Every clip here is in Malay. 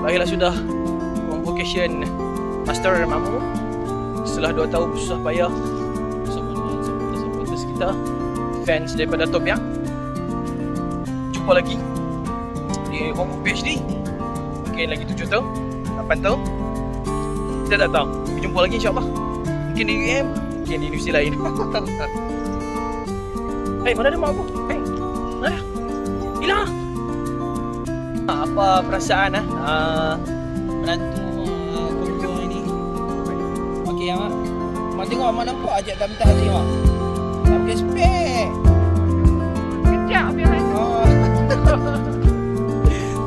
Akhirnya sudah convocation Master Mamu. Setelah 2 tahun susah payah bersama dengan supporters kita, fans daripada Top Young. Jumpa lagi di Hong PhD. Mungkin lagi 7 tahun, 8 tahun, kita tak tahu. Jumpa lagi insyaAllah. Mungkin di UM, mungkin di universiti lain. Mana ada mak aku? Mana ada? Hilang. Apa perasaan menantu Koko ini? Okey ya mak. Mak tengok mak nampak ajak tak minta hati mak. Tak pakai spek. Kejap biar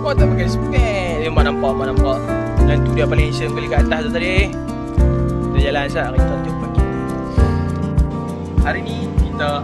Kau tak pakai spek. Dia mak nampak. Menantu dia paling handsome kali kat atas tu tadi. Kita jalan sat, kita tunjuk pagi. Hari ni kita